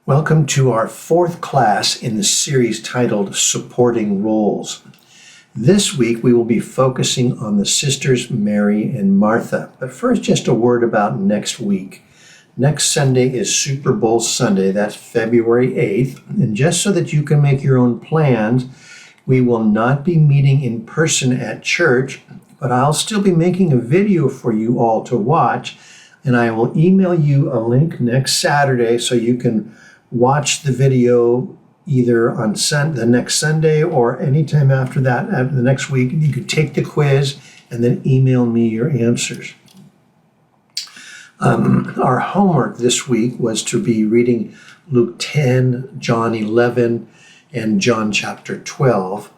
Welcome to our fourth class in the series titled Supporting Roles. This week we will be focusing on the sisters Mary and Martha. But first, just a word about next week. Next Sunday is Super Bowl Sunday. That's February 8th. And just so that you can make your own plans, we will not be meeting in person at church, but I'll still be making a video for you all to watch. And I will email you a link next Saturday so you can watch the video either on the next Sunday or anytime after that, the next week. You can take the quiz and then email me your answers. Our homework this week was to be reading Luke 10, John 11, and John chapter 12.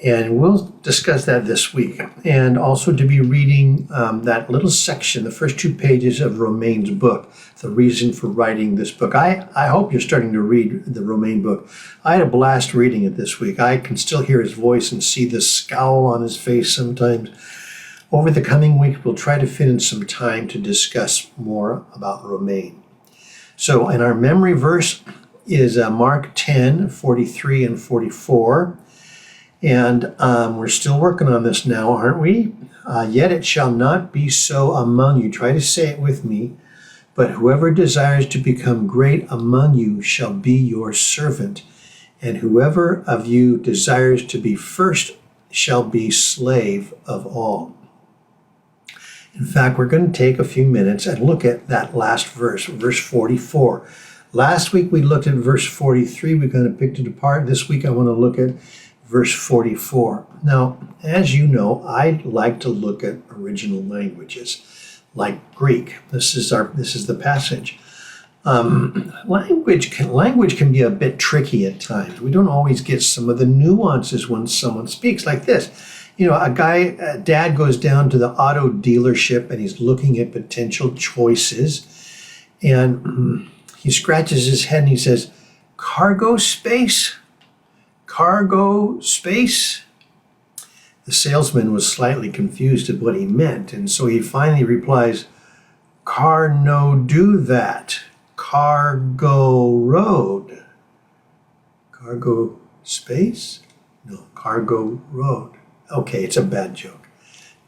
And we'll discuss that this week. And also to be reading that little section, the first 2 pages of Romaine's book, the reason for writing this book. I hope you're starting to read the Romaine book. I had a blast reading it this week. I can still hear his voice and see the scowl on his face sometimes. Over the coming week, we'll try to fit in some time to discuss more about Romaine. So, and our memory verse is Mark 10, 43 and 44. And we're still working on this now, aren't we? Yet it shall not be so among you. Try to say it with me. But whoever desires to become great among you shall be your servant. And whoever of you desires to be first shall be slave of all. In fact, we're going to take a few minutes and look at that last verse, verse 44. Last week we looked at verse 43. We kind of picked it apart. This week I want to look at verse 44. Now, as you know, I like to look at original languages, like Greek. This is the passage. Language can be a bit tricky at times. We don't always get some of the nuances when someone speaks like this. You know, a dad goes down to the auto dealership and he's looking at potential choices, and he scratches his head and he says, "Cargo space? Cargo space?" The salesman was slightly confused at what he meant, and so he finally replies, "Car no do that. Cargo road." Cargo space? No, cargo road. Okay, it's a bad joke.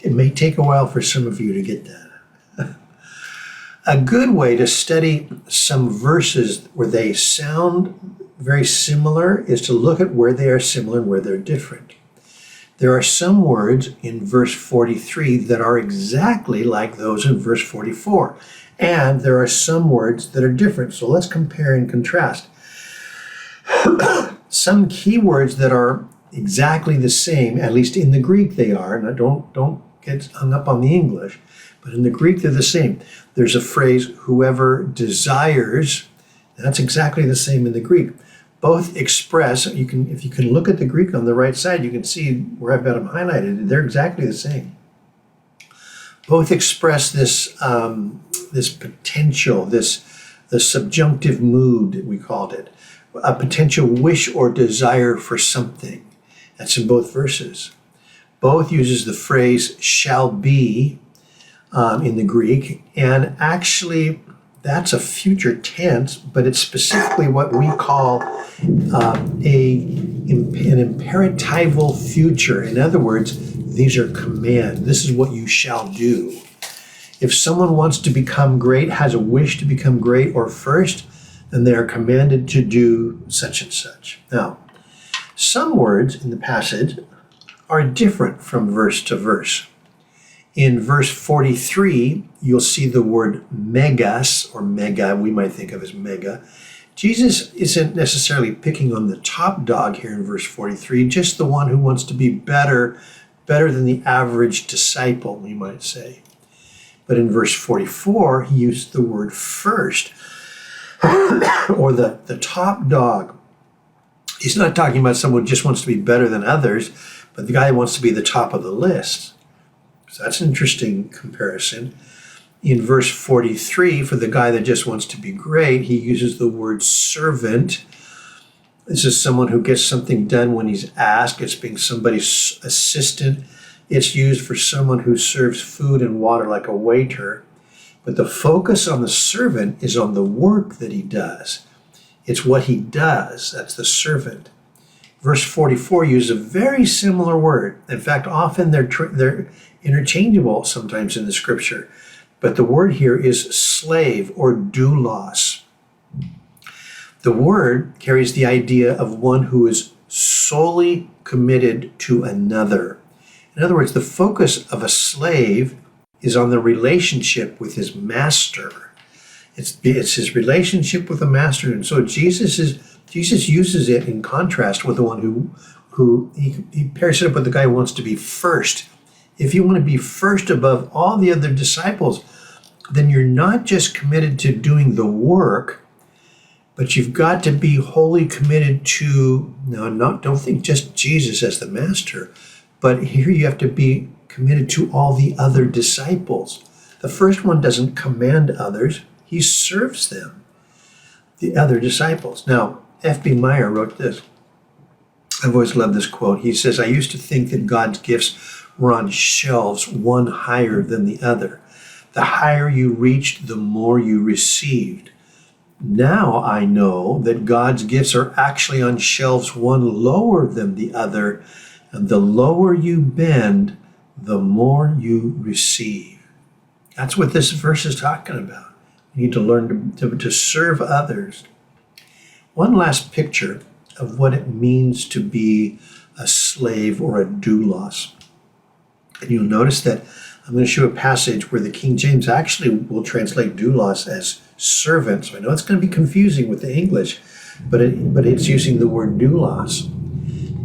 It may take a while for some of you to get that. A good way to study some verses where they sound very similar is to look at where they are similar and where they're different. There are some words in verse 43 that are exactly like those in verse 44. And there are some words that are different. So let's compare and contrast. Some key words that are exactly the same, at least in the Greek they are, and don't get hung up on the English, but in the Greek they're the same. There's a phrase, whoever desires. That's exactly the same in the Greek. Both express, if you can look at the Greek on the right side, you can see where I've got them highlighted. They're exactly the same. Both express this potential, the subjunctive mood, we called it, a potential wish or desire for something. That's in both verses. Both uses the phrase shall be in the Greek, and actually that's a future tense, but it's specifically what we call an imperatival future. In other words, these are command. This is what you shall do. If someone wants to become great, has a wish to become great or first, then they are commanded to do such and such. Now, some words in the passage are different from verse to verse. In verse 43, you'll see the word megas, or mega, we might think of as mega. Jesus isn't necessarily picking on the top dog here in verse 43, just the one who wants to be better than the average disciple, we might say. But in verse 44, he used the word first, or the top dog. He's not talking about someone who just wants to be better than others, but the guy who wants to be the top of the list. So that's an interesting comparison. In verse 43, for the guy that just wants to be great, he uses the word servant. This is someone who gets something done when he's asked. It's being somebody's assistant. It's used for someone who serves food and water like a waiter. But the focus on the servant is on the work that he does. It's what he does. That's the servant. Verse 44 uses a very similar word. In fact, often they're interchangeable sometimes in the scripture. But the word here is slave or doulos. The word carries the idea of one who is solely committed to another. In other words, the focus of a slave is on the relationship with his master. It's his relationship with the master. And so Jesus uses it in contrast with the one who he pairs it up with the guy who wants to be first. If you want to be first above all the other disciples, then you're not just committed to doing the work, but you've got to be wholly committed to, don't think just Jesus as the master, but here you have to be committed to all the other disciples. The first one doesn't command others, he serves them, the other disciples. Now, F.B. Meyer wrote this. I've always loved this quote. He says, I used to think that God's gifts were on shelves, one higher than the other. The higher you reached, the more you received. Now I know that God's gifts are actually on shelves, one lower than the other, and the lower you bend, the more you receive. That's what this verse is talking about. You need to learn to serve others. One last picture of what it means to be a slave or a doulos. And you'll notice that I'm going to show a passage where the King James actually will translate doulos as servant. So I know it's going to be confusing with the English, but it's using the word doulos.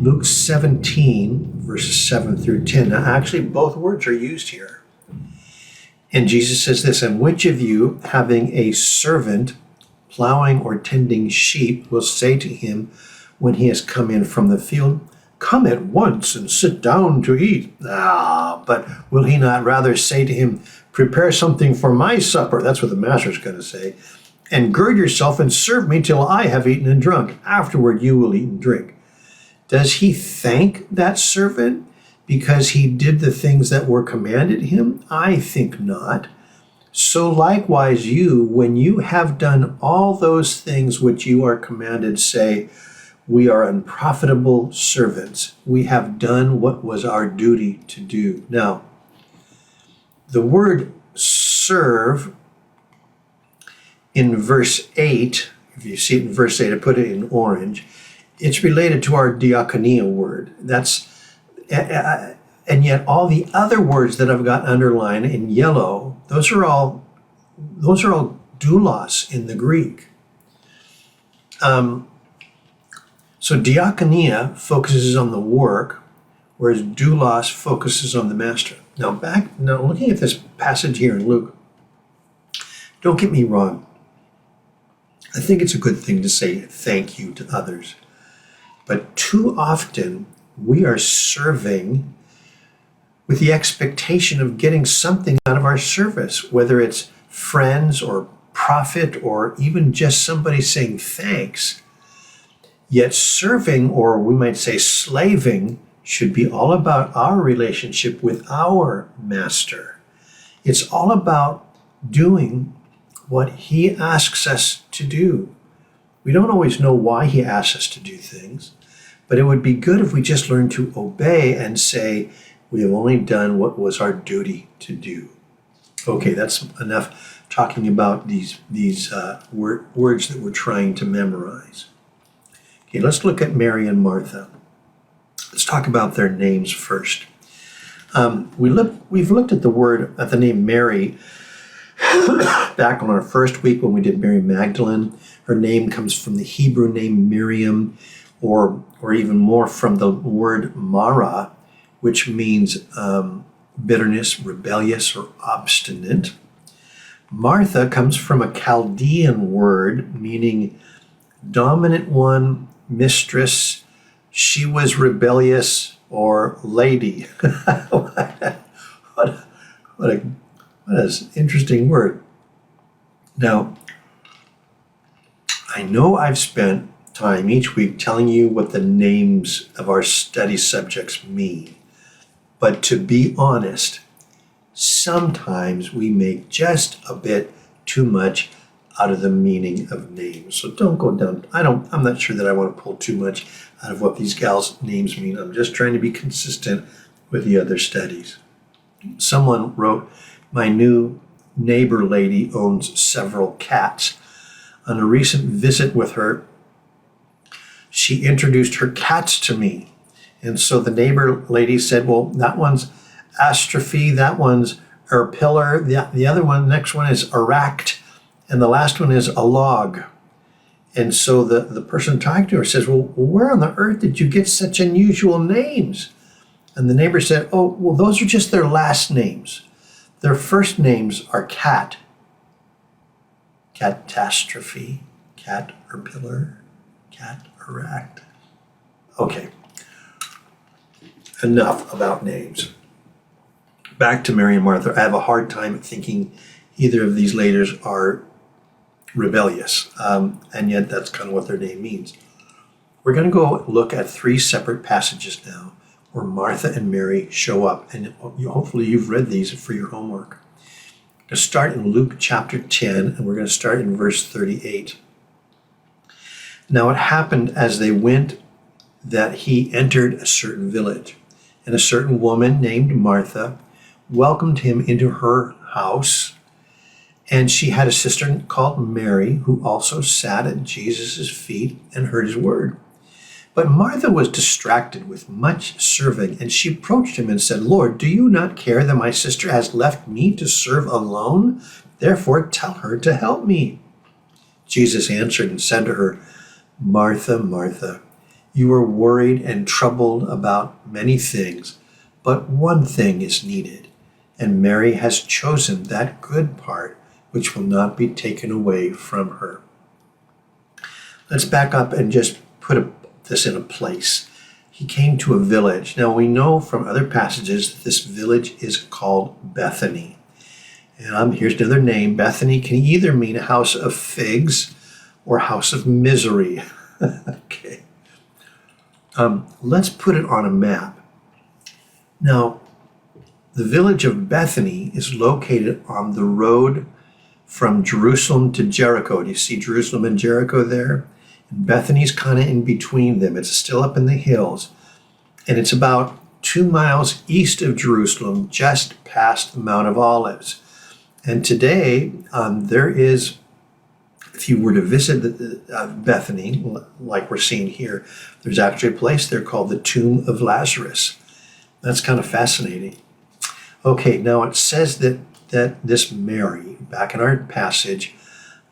Luke 17, verses 7 through 10. Now, actually, both words are used here. And Jesus says this, and which of you, having a servant plowing or tending sheep, will say to him when he has come in from the field, come at once and sit down to eat? But will he not rather say to him, prepare something for my supper? That's what the master's going to say. And gird yourself and serve me till I have eaten and drunk. Afterward you will eat and drink. Does he thank that servant because he did the things that were commanded him? I think not. So likewise you, when you have done all those things which you are commanded, say, we are unprofitable servants. We have done what was our duty to do. Now, the word serve in verse 8, if you see it in verse 8, I put it in orange, it's related to our diakonia word. And yet all the other words that I've got underlined in yellow, those are all doulos in the Greek. So diakonia focuses on the work, whereas doulos focuses on the master. Now looking at this passage here in Luke, don't get me wrong. I think it's a good thing to say thank you to others. But too often we are serving with the expectation of getting something out of our service, whether it's friends or profit or even just somebody saying thanks. Yet serving, or we might say slaving, should be all about our relationship with our master. It's all about doing what he asks us to do. We don't always know why he asks us to do things, but it would be good if we just learned to obey and say, we have only done what was our duty to do. Okay, that's enough talking about these words that we're trying to memorize. Okay, let's look at Mary and Martha. Let's talk about their names first. We've looked at the name Mary back on our first week when we did Mary Magdalene. Her name comes from the Hebrew name Miriam, or even more from the word Mara, which means bitterness, rebellious, or obstinate. Martha comes from a Chaldean word meaning dominant one, mistress. She was rebellious, or lady. what an interesting word. Now, I know I've spent time each week telling you what the names of our study subjects mean. But to be honest, sometimes we make just a bit too much out of the meaning of names. So don't go down. I'm not sure that I want to pull too much out of what these gals' names mean. I'm just trying to be consistent with the other studies. Someone wrote, my new neighbor lady owns several cats. On a recent visit with her, she introduced her cats to me. And so the neighbor lady said, well, that one's Astrophe, that one's Erpiller, the other one, next one is Aract, and the last one is Alog. And so the person talking to her says, well, where on the earth did you get such unusual names? And the neighbor said, oh, well, those are just their last names. Their first names are Cat, Catastrophe, Cat Erpiller, Cat Aract. Okay, enough about names. Back to Mary and Martha. I have a hard time thinking either of these ladies are rebellious, and yet that's kind of what their name means. We're going to go look at 3 separate passages now where Martha and Mary show up, and hopefully you've read these for your homework. We're going to start in Luke chapter 10, and we're going to start in verse 38. Now it happened as they went that he entered a certain village, and a certain woman named Martha welcomed him into her house. And she had a sister called Mary, who also sat at Jesus' feet and heard his word. But Martha was distracted with much serving, and she approached him and said, Lord, do you not care that my sister has left me to serve alone? Therefore, tell her to help me. Jesus answered and said to her, Martha, Martha, you are worried and troubled about many things, but one thing is needed, and Mary has chosen that good part which will not be taken away from her. Let's back up and just put this in a place. He came to a village. Now we know from other passages that this village is called Bethany. And here's another name. Bethany can either mean a house of figs or house of misery. Okay. Let's put it on a map. Now, the village of Bethany is located on the road from Jerusalem to Jericho. Do you see Jerusalem and Jericho there? And Bethany's kind of in between them. It's still up in the hills. And it's about 2 miles east of Jerusalem, just past the Mount of Olives. And today, there is, if you were to visit Bethany, like we're seeing here, there's actually a place there called the Tomb of Lazarus. That's kind of fascinating. Okay, now it says that this Mary, back in our passage,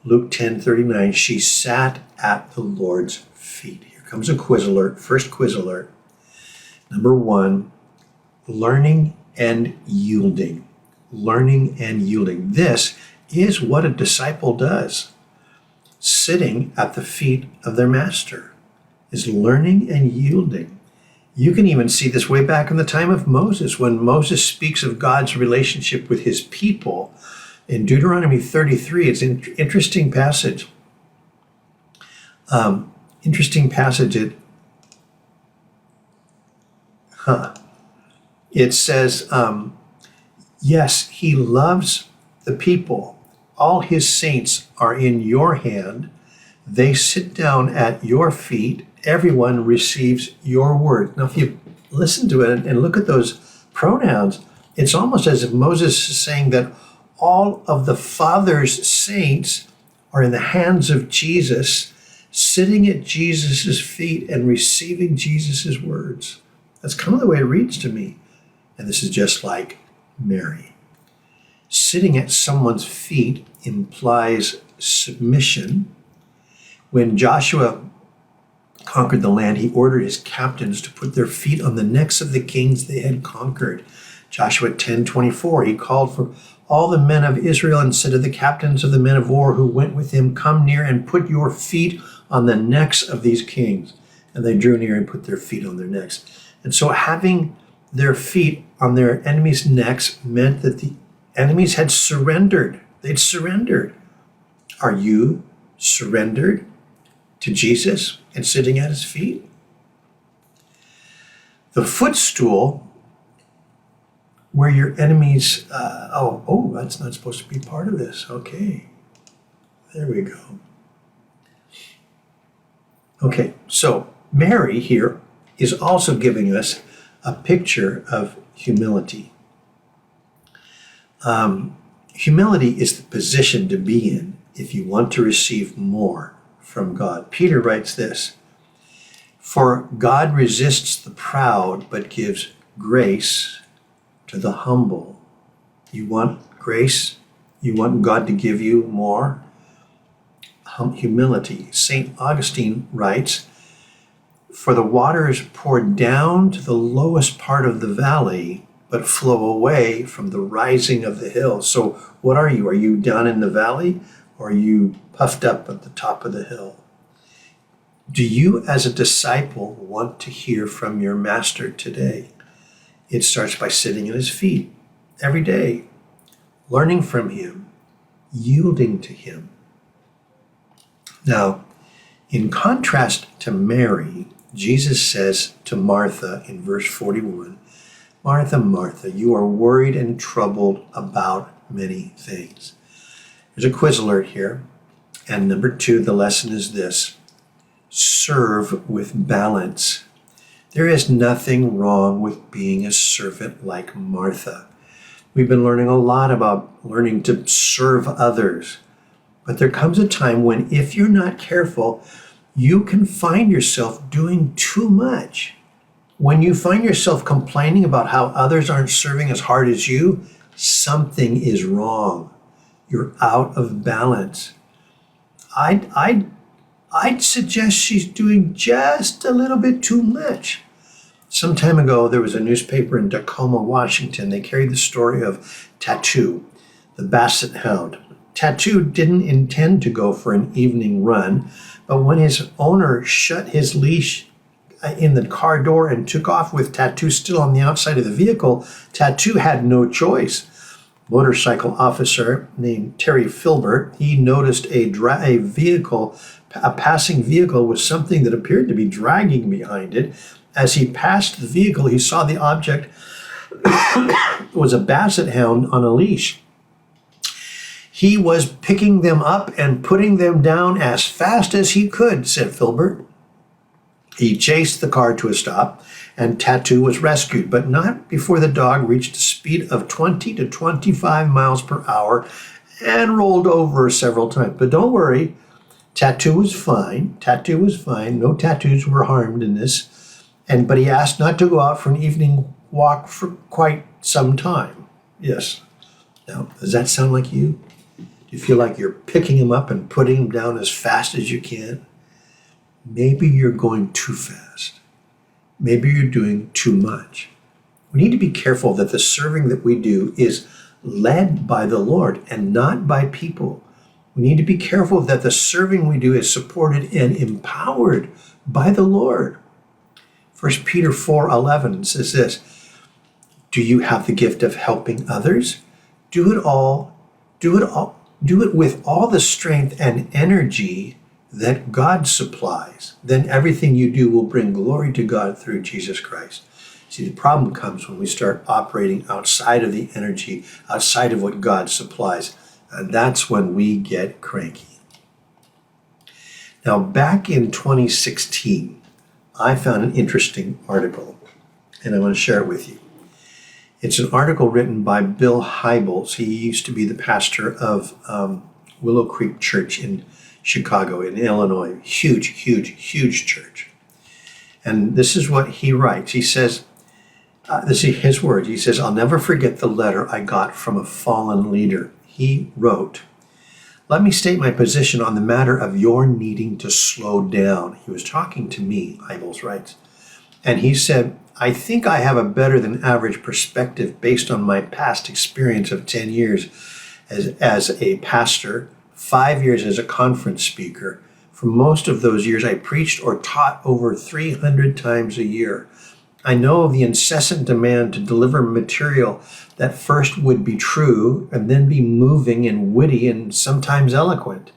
Luke 10:39, she sat at the Lord's feet. Here comes a quiz alert, first quiz alert. Number 1, learning and yielding. Learning and yielding. This is what a disciple does. Sitting at the feet of their master is learning and yielding. You can even see this way back in the time of Moses, when Moses speaks of God's relationship with his people. In Deuteronomy 33, it's an interesting passage. It says, yes, he loves the people. All his saints are in your hand. They sit down at your feet. Everyone receives your word. Now, if you listen to it and look at those pronouns, it's almost as if Moses is saying that all of the Father's saints are in the hands of Jesus, sitting at Jesus' feet and receiving Jesus' words. That's kind of the way it reads to me. And this is just like Mary. Sitting at someone's feet implies submission. When Joshua conquered the land, he ordered his captains to put their feet on the necks of the kings they had conquered. Joshua 10:24, he called for all the men of Israel and said to the captains of the men of war who went with him, come near and put your feet on the necks of these kings. And they drew near and put their feet on their necks. And so having their feet on their enemies' necks meant that the enemies had surrendered. They'd surrendered. Are you surrendered to Jesus and sitting at his feet? The footstool where your enemies, that's not supposed to be part of this. Okay. There we go. Okay, so Mary here is also giving us a picture of humility. Humility is the position to be in if you want to receive more from God. Peter writes this, "For God resists the proud, but gives grace to the humble." You want grace? You want God to give you more? Humility. St. Augustine writes, "For the waters pour down to the lowest part of the valley, but flow away from the rising of the hill." So what are you? Are you down in the valley, or are you puffed up at the top of the hill? Do you, as a disciple, want to hear from your master today? It starts by sitting at his feet every day, learning from him, yielding to him. Now, in contrast to Mary, Jesus says to Martha in verse 41, "Martha, Martha, you are worried and troubled about many things." There's a quiz alert here. And number 2, the lesson is this: serve with balance. There is nothing wrong with being a servant like Martha. We've been learning a lot about learning to serve others. But there comes a time when, if you're not careful, you can find yourself doing too much. When you find yourself complaining about how others aren't serving as hard as you, something is wrong. You're out of balance. I'd suggest she's doing just a little bit too much. Some time ago, there was a newspaper in Tacoma, Washington. They carried the story of Tattoo, the basset hound. Tattoo didn't intend to go for an evening run, but when his owner shut his leash in the car door and took off with Tattoo still on the outside of the vehicle, Tattoo had no choice. Motorcycle officer named Terry Filbert, he noticed a passing vehicle with something that appeared to be dragging behind it. As he passed the vehicle, he saw the object was a basset hound on a leash. He was picking them up and putting them down as fast as he could, said Filbert. He chased the car to a stop, and Tattoo was rescued, but not before the dog reached a speed of 20 to 25 miles per hour and rolled over several times. But don't worry, Tattoo was fine. Tattoo was fine. No tattoos were harmed in this. But he asked not to go out for an evening walk for quite some time. Yes. Now, does that sound like you? Do you feel like you're picking him up and putting him down as fast as you can? Maybe you're going too fast. Maybe you're doing too much. We need to be careful that the serving that we do is led by the Lord and not by people. We need to be careful that the serving we do is supported and empowered by the Lord. 1 Peter 4:11 says this, "Do you have the gift of helping others? Do it with all the strength and energy that God supplies. Then everything you do will bring glory to God through Jesus Christ." See, the problem comes when we start operating outside of the energy, outside of what God supplies. And that's when we get cranky. Now, back in 2016, I found an interesting article, and I want to share it with you. It's an article written by Bill Hybels. He used to be the pastor of Willow Creek Church in Chicago, in Illinois. Huge, huge, huge church. And this is what he writes. He says, this is his words. He says, "I'll never forget the letter I got from a fallen leader." He wrote, "Let me state my position on the matter of your needing to slow down." He was talking to me, Hybels writes. And he said, "I think I have a better than average perspective based on my past experience of 10 years as a pastor, 5 years as a conference speaker. For most of those years, I preached or taught over 300 times a year. I know of the incessant demand to deliver material that first would be true and then be moving and witty and sometimes eloquent.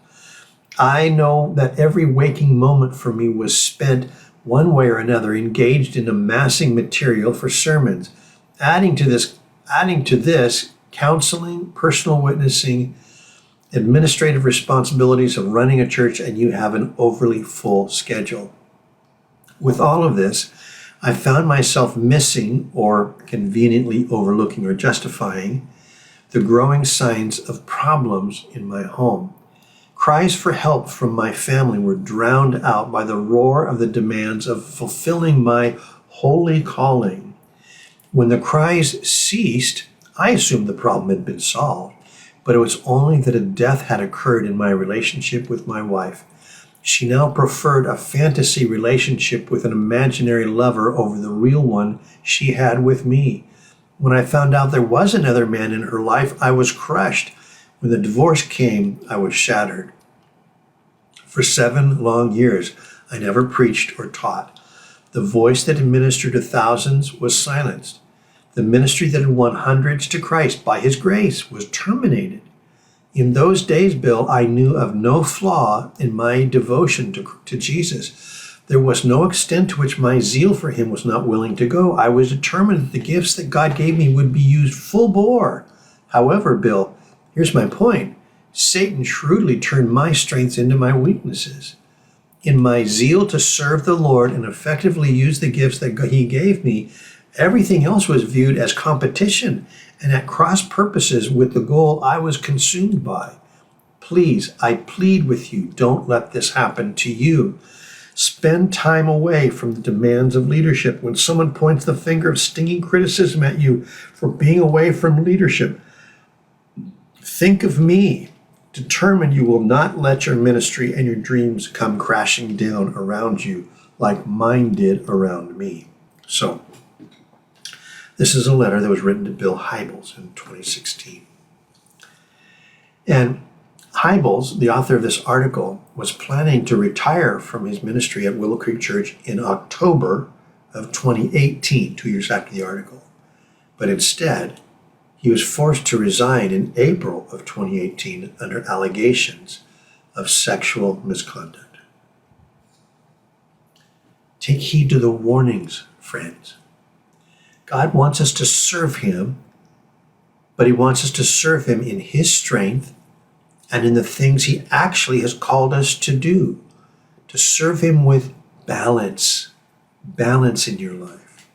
I know that every waking moment for me was spent one way or another engaged in amassing material for sermons. Adding to this, counseling, personal witnessing, administrative responsibilities of running a church, and you have an overly full schedule. With all of this, I found myself missing or conveniently overlooking or justifying the growing signs of problems in my home. Cries for help from my family were drowned out by the roar of the demands of fulfilling my holy calling. When the cries ceased, I assumed the problem had been solved, but it was only that a death had occurred in my relationship with my wife. She now preferred a fantasy relationship with an imaginary lover over the real one she had with me. When I found out there was another man in her life, I was crushed. When the divorce came, I was shattered. For 7 long years, I never preached or taught. The voice that had ministered to thousands was silenced. The ministry that had won hundreds to Christ by His grace was terminated. In those days, Bill, I knew of no flaw in my devotion to Jesus. There was no extent to which my zeal for Him was not willing to go. I was determined that the gifts that God gave me would be used full bore. However, Bill, here's my point. Satan shrewdly turned my strengths into my weaknesses. In my zeal to serve the Lord and effectively use the gifts that He gave me, everything else was viewed as competition and at cross purposes with the goal I was consumed by. Please, I plead with you, don't let this happen to you. Spend time away from the demands of leadership. When someone points the finger of stinging criticism at you for being away from leadership, think of me. Determine you will not let your ministry and your dreams come crashing down around you like mine did around me. So, this is a letter that was written to Bill Hybels in 2016. And Hybels, the author of this article, was planning to retire from his ministry at Willow Creek Church in October of 2018, 2 years after the article. But instead, he was forced to resign in April of 2018 under allegations of sexual misconduct. Take heed to the warnings, friends. God wants us to serve Him, but He wants us to serve Him in His strength and in the things He actually has called us to do, to serve Him with balance in your life.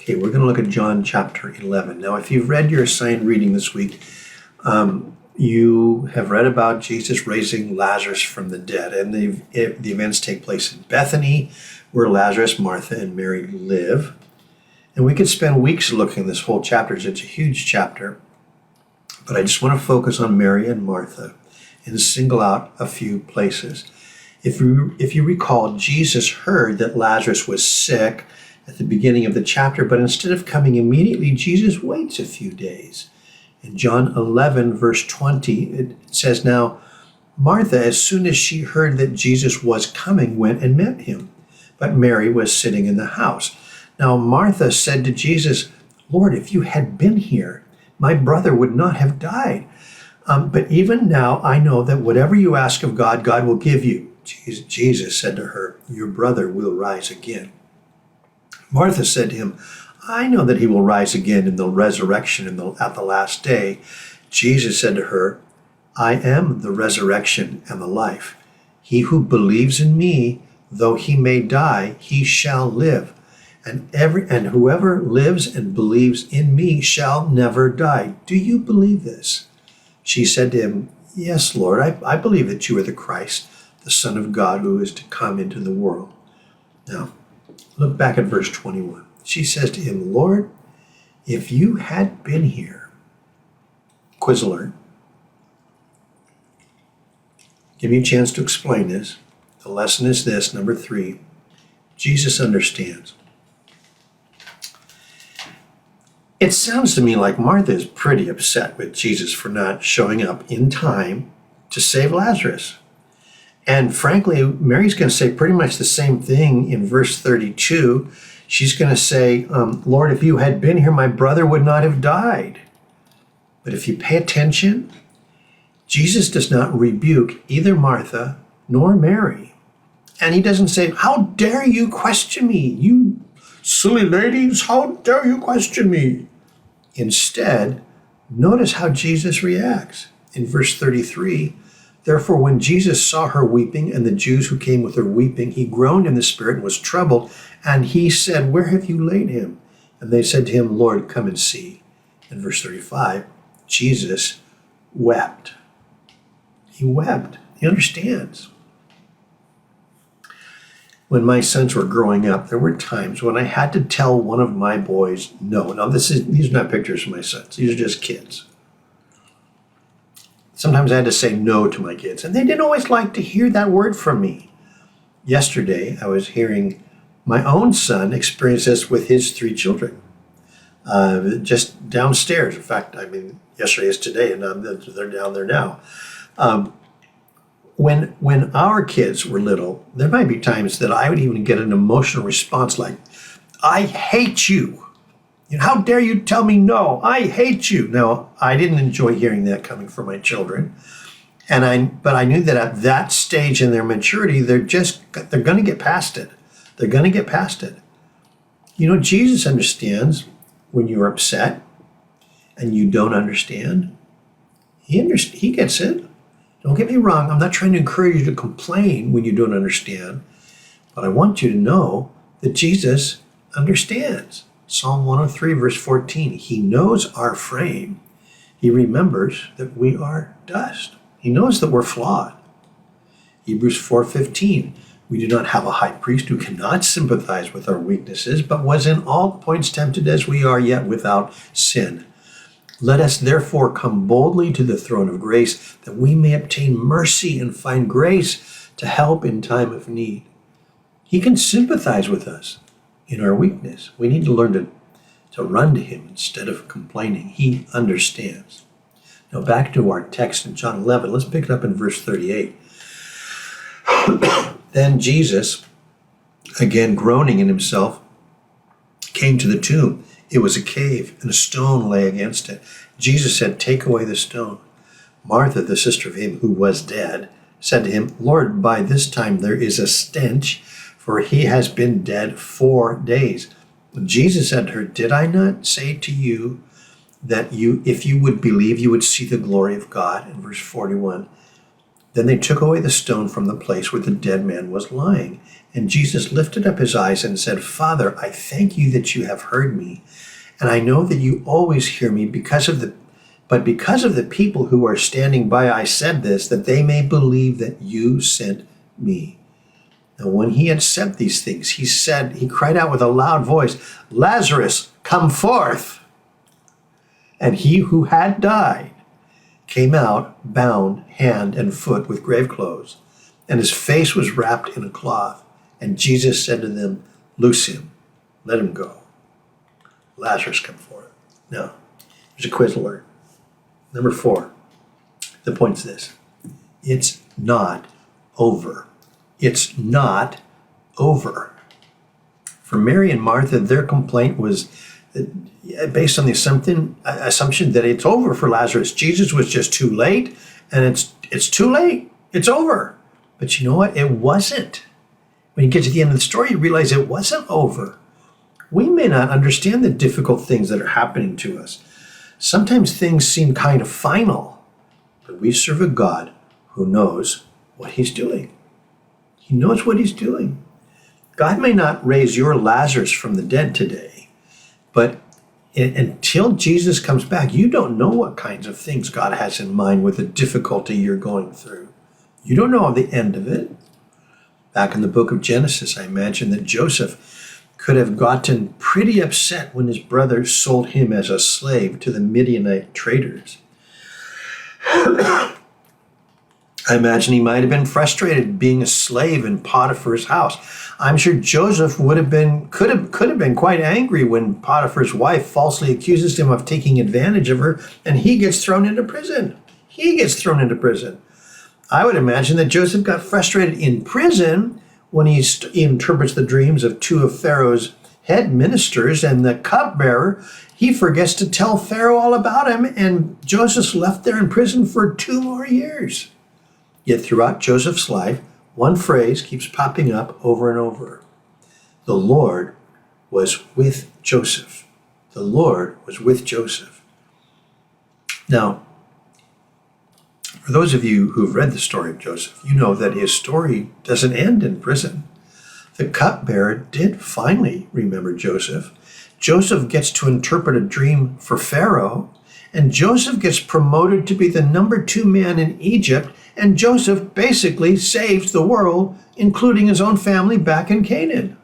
Okay, we're going to look at John chapter 11. Now, if you've read your assigned reading this week, you have read about Jesus raising Lazarus from the dead, and the events take place in Bethany, where Lazarus, Martha, and Mary live. And we could spend weeks looking at this whole chapter. It's a huge chapter. But I just want to focus on Mary and Martha and single out a few places. If you recall, Jesus heard that Lazarus was sick at the beginning of the chapter, but instead of coming immediately, Jesus waits a few days. In John 11, verse 20, it says, "Now Martha, as soon as she heard that Jesus was coming, went and met Him. But Mary was sitting in the house. Now Martha said to Jesus, 'Lord, if you had been here, my brother would not have died. But even now I know that whatever you ask of God, God will give you.' Jesus said to her, 'Your brother will rise again.' Martha said to Him, 'I know that He will rise again in the resurrection at the last day.' Jesus said to her, 'I am the resurrection and the life. He who believes in me, though he may die, he shall live. And whoever lives and believes in me shall never die. Do you believe this?' She said to Him, 'Yes, Lord, I believe that you are the Christ, the Son of God who is to come into the world.'" Now, look back at verse 21. She says to Him, "Lord, if you had been here," quiz alert, give me a chance to explain this. The lesson is this, number 3, Jesus understands. It sounds to me like Martha is pretty upset with Jesus for not showing up in time to save Lazarus. And frankly, Mary's going to say pretty much the same thing in verse 32. She's going to say, "Lord, if you had been here, my brother would not have died." But if you pay attention, Jesus does not rebuke either Martha nor Mary. And He doesn't say, "How dare you question me? You silly ladies, how dare you question me?" Instead, notice how Jesus reacts. in verse 33, therefore when Jesus saw her weeping, and the Jews who came with her weeping, he groaned in the spirit and was troubled, and he said, where have you laid him? And they said to him, Lord, come and see. In verse 35, Jesus wept. He wept. He understands. When my sons were growing up, there were times when I had to tell one of my boys no. Now, these are not pictures of my sons. These are just kids. Sometimes I had to say no to my kids, and they didn't always like to hear that word from me. Yesterday, I was hearing my own son experience this with his 3 children, just downstairs. In fact, yesterday is today, and they're down there now. When our kids were little, there might be times that I would even get an emotional response like, I hate you. How dare you tell me no? I hate you. Now, I didn't enjoy hearing that coming from my children. But I knew that at that stage in their maturity, they're going to get past it. They're going to get past it. Jesus understands when you're upset and you don't understand. He gets it. Don't get me wrong, I'm not trying to encourage you to complain when you don't understand, but I want you to know that Jesus understands. Psalm 103, verse 14, he knows our frame. He remembers that we are dust. He knows that we're flawed. Hebrews 4:15, we do not have a high priest who cannot sympathize with our weaknesses, but was in all points tempted as we are, yet without sin. Let us therefore come boldly to the throne of grace, that we may obtain mercy and find grace to help in time of need. He can sympathize with us in our weakness. We need to learn to run to him instead of complaining. He understands. Now back to our text in John 11. Let's pick it up in verse 38. Then Jesus, again groaning in himself, came to the tomb. It was a cave, and a stone lay against it. Jesus said, take away the stone. Martha, the sister of him who was dead, said to him, Lord, by this time there is a stench, for he has been dead 4 days. Jesus said to her, did I not say to you that if you would believe, you would see the glory of God? In verse 41, then they took away the stone from the place where the dead man was lying. And Jesus lifted up his eyes and said, Father, I thank you that you have heard me. And I know that you always hear me because of the people who are standing by, I said this, that they may believe that you sent me. Now, when he had said these things, he cried out with a loud voice, Lazarus, come forth. And he who had died came out, bound hand and foot with grave clothes, and his face was wrapped in a cloth. And Jesus said to them, loose him, let him go. Lazarus, come forth. Now, here's a quiz alert. Number 4, the point's this. It's not over. It's not over. For Mary and Martha, their complaint was based on the assumption that it's over for Lazarus. Jesus was just too late, and it's too late. It's over. But you know what? It wasn't. When you get to the end of the story, you realize it wasn't over. We may not understand the difficult things that are happening to us. Sometimes things seem kind of final, but we serve a God who knows what he's doing. He knows what he's doing. God may not raise your Lazarus from the dead today, but until Jesus comes back, you don't know what kinds of things God has in mind with the difficulty you're going through. You don't know the end of it. Back in the book of Genesis, I imagine that Joseph could have gotten pretty upset when his brothers sold him as a slave to the Midianite traders. I imagine he might have been frustrated being a slave in Potiphar's house. I'm sure Joseph could have been quite angry when Potiphar's wife falsely accuses him of taking advantage of her, and he gets thrown into prison. I would imagine that Joseph got frustrated in prison when he interprets the dreams of 2 of Pharaoh's head ministers, and the cupbearer, he forgets to tell Pharaoh all about him, and Joseph's left there in prison for 2 more years. Yet throughout Joseph's life, one phrase keeps popping up over and over. The Lord was with Joseph. The Lord was with Joseph. Now, For those of you who've read the story of Joseph, you know that his story doesn't end in prison. The cupbearer did finally remember Joseph. Joseph gets to interpret a dream for Pharaoh, and Joseph gets promoted to be the number 2 man in Egypt, and Joseph basically saves the world, including his own family back in Canaan.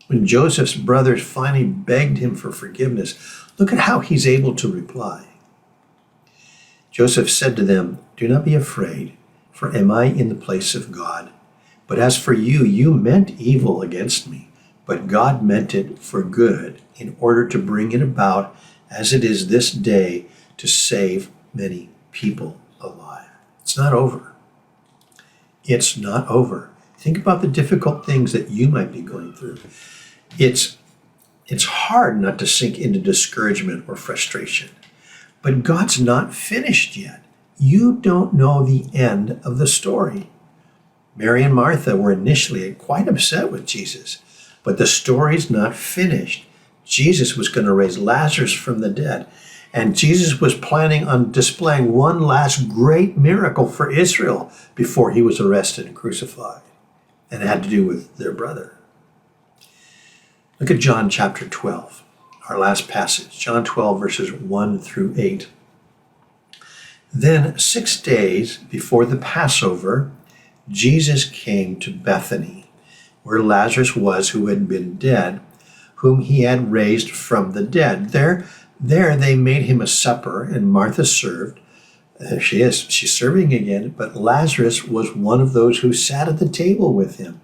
When Joseph's brothers finally begged him for forgiveness, look at how he's able to reply. Joseph said to them, "Do not be afraid, for am I in the place of God? But as for you, you meant evil against me, but God meant it for good, in order to bring it about as it is this day, to save many people alive." It's not over. It's not over. Think about the difficult things that you might be going through. It's hard not to sink into discouragement or frustration. But God's not finished yet. You don't know the end of the story. Mary and Martha were initially quite upset with Jesus, but the story's not finished. Jesus was going to raise Lazarus from the dead, and Jesus was planning on displaying one last great miracle for Israel before he was arrested and crucified, and it had to do with their brother. Look at John chapter 12, our last passage, John 12, verses 1 through 8. Then 6 days before the Passover, Jesus came to Bethany, where Lazarus was who had been dead, whom he had raised from the dead. There they made him a supper, and Martha served. She's serving again, but Lazarus was one of those who sat at the table with him.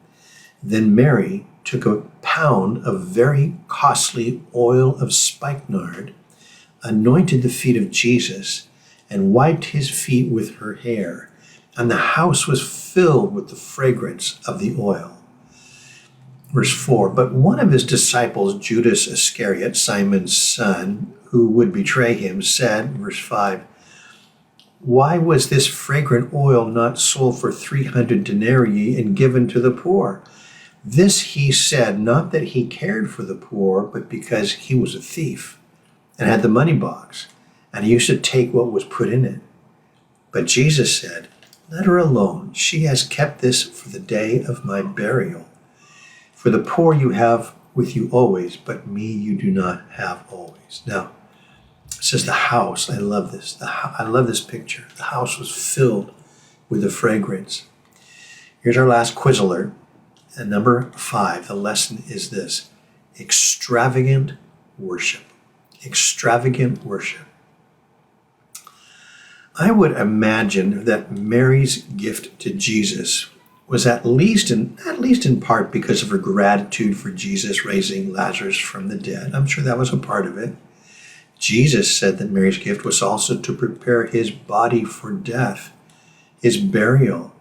Then Mary took a pound of very costly oil of spikenard, anointed the feet of Jesus, and wiped his feet with her hair. And the house was filled with the fragrance of the oil. Verse 4, but one of his disciples, Judas Iscariot, Simon's son, who would betray him, said, verse 5, why was this fragrant oil not sold for 300 denarii and given to the poor? This he said, not that he cared for the poor, but because he was a thief and had the money box, and he used to take what was put in it. But Jesus said, let her alone. She has kept this for the day of my burial. For the poor you have with you always, but me you do not have always. Now, it says the house. I love this. I love this picture. The house was filled with the fragrance. Here's our last quiz alert. And number 5, the lesson is this: extravagant worship. Extravagant worship. I would imagine that Mary's gift to Jesus was at least in part because of her gratitude for Jesus raising Lazarus from the dead. I'm sure that was a part of it. Jesus said that Mary's gift was also to prepare his body for death, his burial.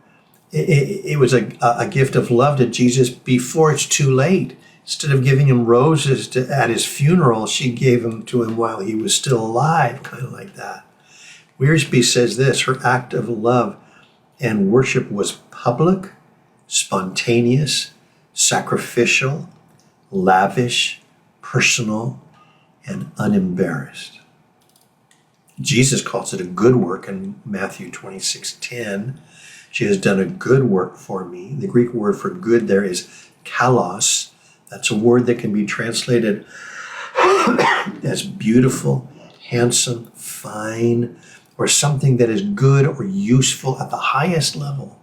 It was a gift of love to Jesus before it's too late. Instead of giving him roses at his funeral, she gave them to him while he was still alive, kind of like that. Wiersbe says this: her act of love and worship was public, spontaneous, sacrificial, lavish, personal, and unembarrassed. Jesus calls it a good work in Matthew 26:10. She has done a good work for me. The Greek word for good there is kalos. That's a word that can be translated as beautiful, handsome, fine, or something that is good or useful at the highest level.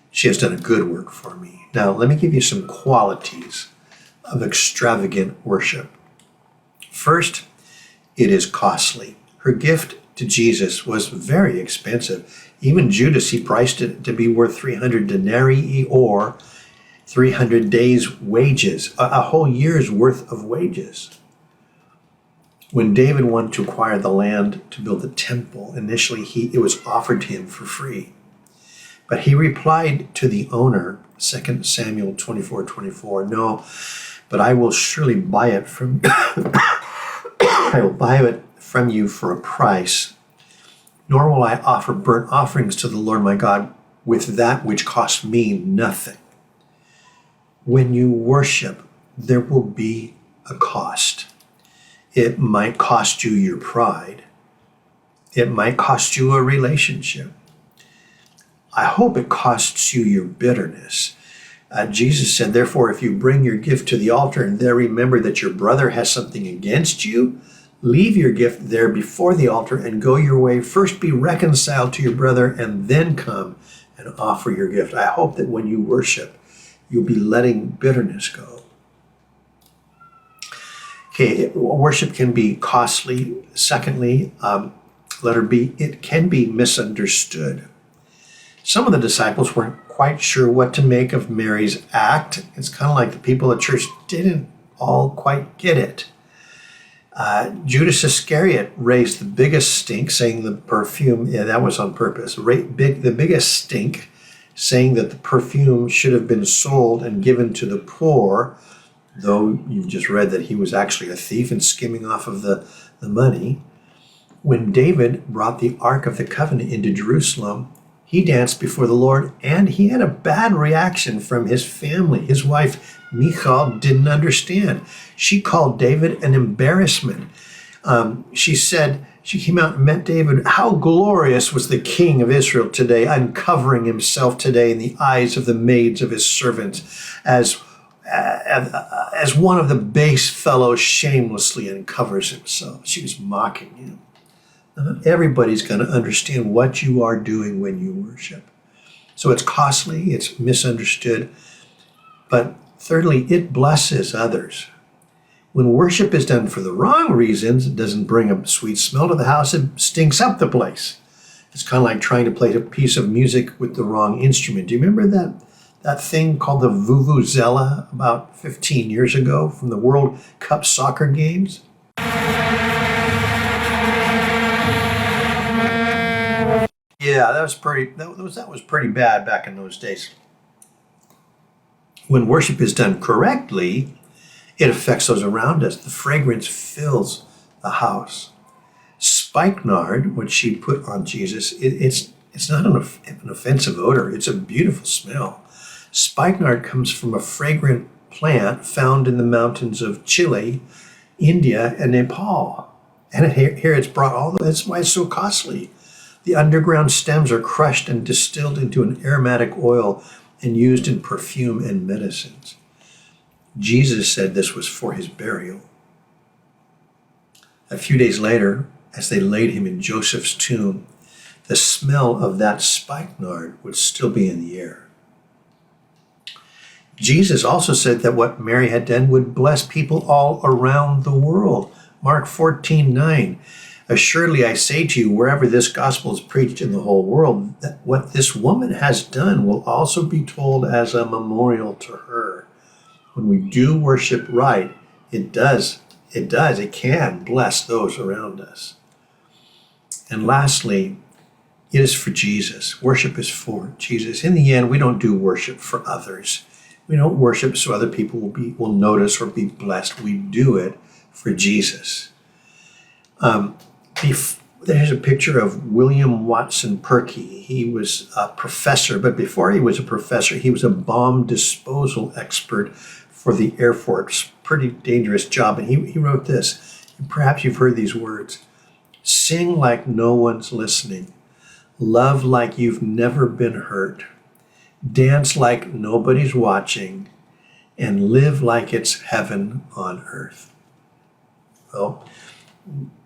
She has done a good work for me. Now, let me give you some qualities of extravagant worship. First, it is costly. Her gift to Jesus was very expensive. Even Judas, he priced it to be worth 300 denarii, or 300 days' wages, a whole year's worth of wages. When David wanted to acquire the land to build the temple, initially it was offered to him for free. But he replied to the owner, 2 Samuel 24:24, no, but I will surely buy it from I will buy it from you for a price, nor will I offer burnt offerings to the Lord my God with that which cost me nothing. When you worship, there will be a cost. It might cost you your pride. It might cost you a relationship. I hope it costs you your bitterness. Jesus said, therefore, if you bring your gift to the altar and there remember that your brother has something against you, leave your gift there before the altar and go your way. First be reconciled to your brother and then come and offer your gift. I hope that when you worship, you'll be letting bitterness go. Okay, worship can be costly. Secondly, letter B, it can be misunderstood. Some of the disciples weren't quite sure what to make of Mary's act. It's kind of like the people at church didn't all quite get it. Judas Iscariot raised the biggest stink, saying the perfume, that was on purpose, the biggest stink, saying that the perfume should have been sold and given to the poor, though you've just read that he was actually a thief and skimming off of the money. When David brought the Ark of the Covenant into Jerusalem, he danced before the Lord, and he had a bad reaction from his family. His wife, Michal, didn't understand. She called David an embarrassment. She said, she came out and met David. How glorious was the king of Israel today, uncovering himself today in the eyes of the maids of his servants, as one of the base fellows shamelessly uncovers himself. She was mocking him. Everybody's going to understand what you are doing when you worship. So it's costly, it's misunderstood, but thirdly, it blesses others. When worship is done for the wrong reasons, it doesn't bring a sweet smell to the house, it stinks up the place. It's kind of like trying to play a piece of music with the wrong instrument. Do you remember that thing called the Vuvuzela about 15 years ago from the World Cup soccer games? Yeah, that was pretty bad back in those days. When worship is done correctly, it affects those around us. The fragrance fills the house. Spikenard, which she put on Jesus, it's not an offensive odor. It's a beautiful smell. Spikenard comes from a fragrant plant found in the mountains of Chile, India, and Nepal. And here it's brought that's why it's so costly. The underground stems are crushed and distilled into an aromatic oil and used in perfume and medicines. Jesus said this was for his burial. A few days later, as they laid him in Joseph's tomb, the smell of that spikenard would still be in the air. Jesus also said that what Mary had done would bless people all around the world. Mark 14:9. Assuredly, I say to you, wherever this gospel is preached in the whole world, that what this woman has done will also be told as a memorial to her. When we do worship right, it can bless those around us. And lastly, it is for Jesus. Worship is for Jesus. In the end, we don't do worship for others. We don't worship so other people will notice or be blessed. We do it for Jesus. There's a picture of William Watson Perky. He was a professor, but before he was a professor, he was a bomb disposal expert for the Air Force. Pretty dangerous job. And he wrote this. Perhaps you've heard these words. Sing like no one's listening. Love like you've never been hurt. Dance like nobody's watching. And live like it's heaven on earth. Well,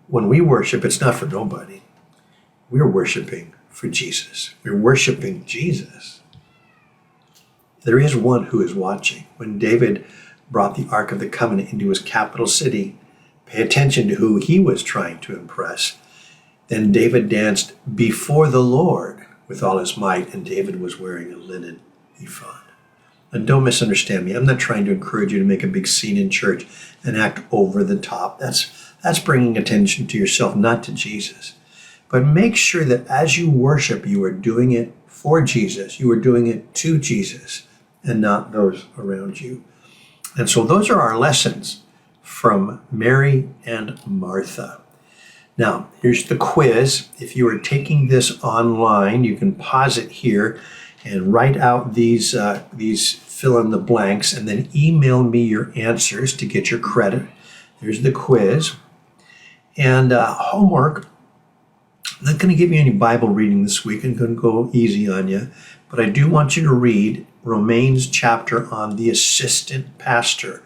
when we worship, it's not for nobody. We're worshiping for Jesus. We're worshiping Jesus. There is one who is watching. When David brought the Ark of the Covenant into his capital city, pay attention to who he was trying to impress. Then David danced before the Lord with all his might, and David was wearing a linen ephod. And don't misunderstand me. I'm not trying to encourage you to make a big scene in church and act over the top. That's bringing attention to yourself, not to Jesus. But make sure that as you worship, you are doing it for Jesus. You are doing it to Jesus and not those around you. And so those are our lessons from Mary and Martha. Now, here's the quiz. If you are taking this online, you can pause it here and write out these fill in the blanks and then email me your answers to get your credit. There's the quiz. And homework, I'm not going to give you any Bible reading this week. I'm going to go easy on you. But I do want you to read Romaine's chapter on the assistant pastor.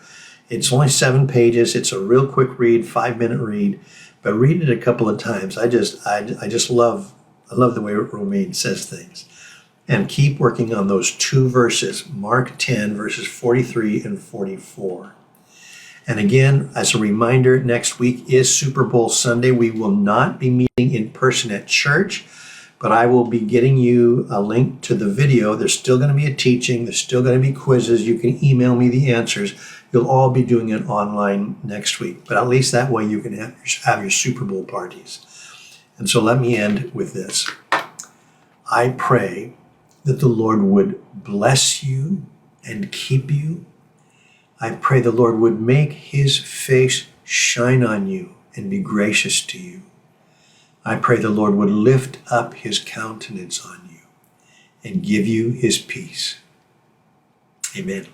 It's only 7 pages. It's a real quick read, 5-minute read. But read it a couple of times. I just love the way Romaine says things. And keep working on those 2 verses, Mark 10, verses 43 and 44. And again, as a reminder, next week is Super Bowl Sunday. We will not be meeting in person at church, but I will be getting you a link to the video. There's still going to be a teaching. There's still going to be quizzes. You can email me the answers. You'll all be doing it online next week. But at least that way you can have your Super Bowl parties. And so let me end with this. I pray that the Lord would bless you and keep you. I pray the Lord would make his face shine on you and be gracious to you. I pray the Lord would lift up his countenance on you and give you his peace. Amen.